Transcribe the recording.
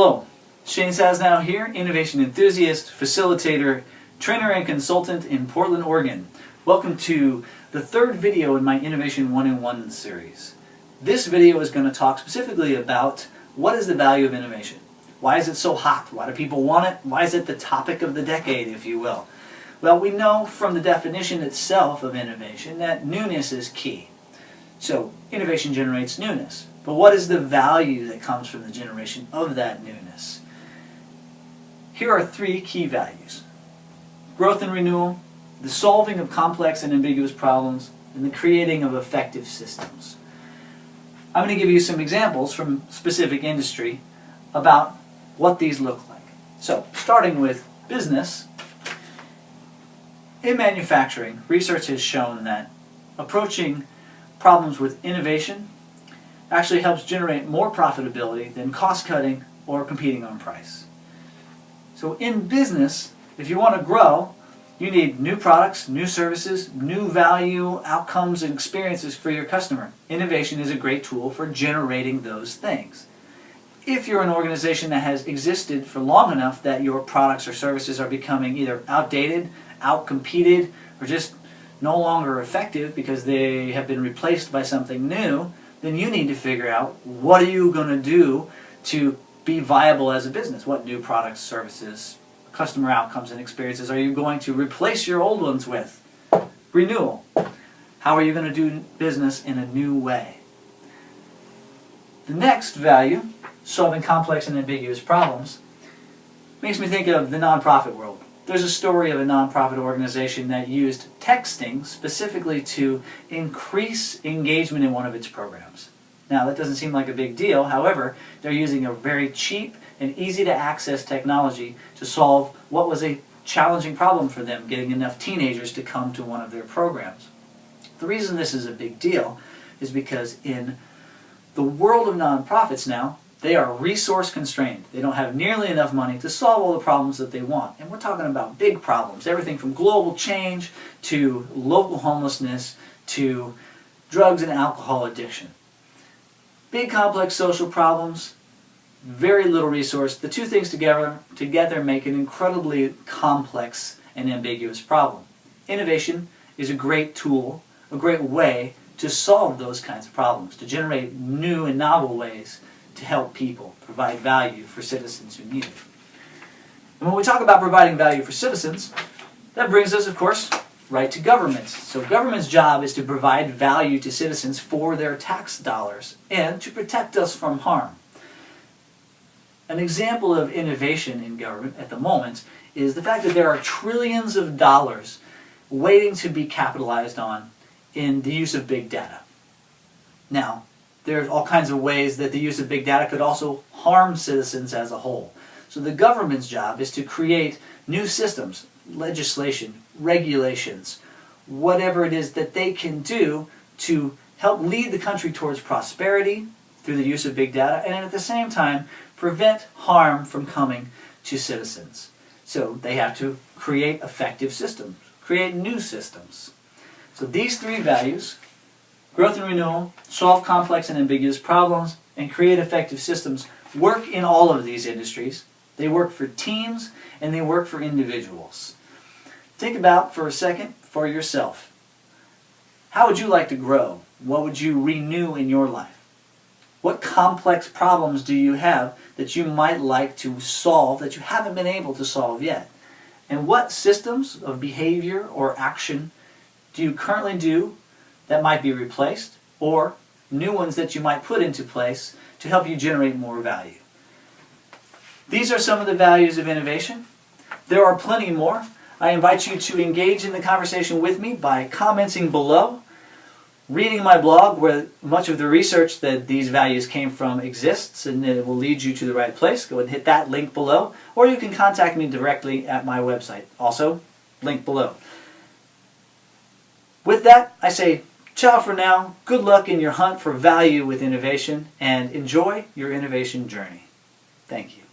Hello, Shane Sasnow here, innovation enthusiast, facilitator, trainer and consultant in Portland, Oregon. Welcome to the third video in my Innovation 1-in-1 series. This video is going to talk specifically about what is the value of innovation. Why is it so hot? Why do people want it? Why is it the topic of the decade, if you will? Well, we know from the definition itself of innovation that newness is key. So, innovation generates newness. But what is the value that comes from the generation of that newness? Here are three key values: growth and renewal, the solving of complex and ambiguous problems, and the creating of effective systems. I'm going to give you some examples from specific industry about what these look like. So, starting with business, in manufacturing, research has shown that approaching problems with innovation actually helps generate more profitability than cost-cutting or competing on price. So in business, if you want to grow, you need new products, new services, new value, outcomes, and experiences for your customer. Innovation is a great tool for generating those things. If you're an organization that has existed for long enough that your products or services are becoming either outdated, outcompeted, or just no longer effective because they have been replaced by something new, then you need to figure out what are you going to do to be viable as a business. What new products, services, customer outcomes, and experiences are you going to replace your old ones with? Renewal. How are you going to do business in a new way? The next value, solving complex and ambiguous problems, makes me think of the nonprofit world. There's a story of a nonprofit organization that used texting specifically to increase engagement in one of its programs. Now, that doesn't seem like a big deal. However, they're using a very cheap and easy to access technology to solve what was a challenging problem for them, getting enough teenagers to come to one of their programs. The reason this is a big deal is because in the world of nonprofits now, they are resource constrained. They don't have nearly enough money to solve all the problems that they want. And we're talking about big problems, everything from global change to local homelessness to drugs and alcohol addiction. Big complex social problems, very little resource. The two things together make an incredibly complex and ambiguous problem. Innovation is a great tool, a great way to solve those kinds of problems, to generate new and novel ways to help people, provide value for citizens who need it. And when we talk about providing value for citizens, that brings us, of course, right to governments. So government's job is to provide value to citizens for their tax dollars and to protect us from harm. An example of innovation in government at the moment is the fact that there are trillions of dollars waiting to be capitalized on in the use of big data. Now, there's all kinds of ways that the use of big data could also harm citizens as a whole. So the government's job is to create new systems, legislation, regulations, whatever it is that they can do to help lead the country towards prosperity through the use of big data, and at the same time prevent harm from coming to citizens. So they have to create effective systems, create new systems. So these three values, growth and renewal, solve complex and ambiguous problems, and create effective systems, work in all of these industries. They work for teams and they work for individuals. Think about for a second for yourself. How would you like to grow? What would you renew in your life? What complex problems do you have that you might like to solve that you haven't been able to solve yet? And what systems of behavior or action do you currently do that might be replaced, or new ones that you might put into place to help you generate more value? These are some of the values of innovation. There are plenty more. I invite you to engage in the conversation with me by commenting below, reading my blog where much of the research that these values came from exists, and it will lead you to the right place. Go ahead and hit that link below, or you can contact me directly at my website. Also, link below. With that, I say ciao for now. Good luck in your hunt for value with innovation, and enjoy your innovation journey. Thank you.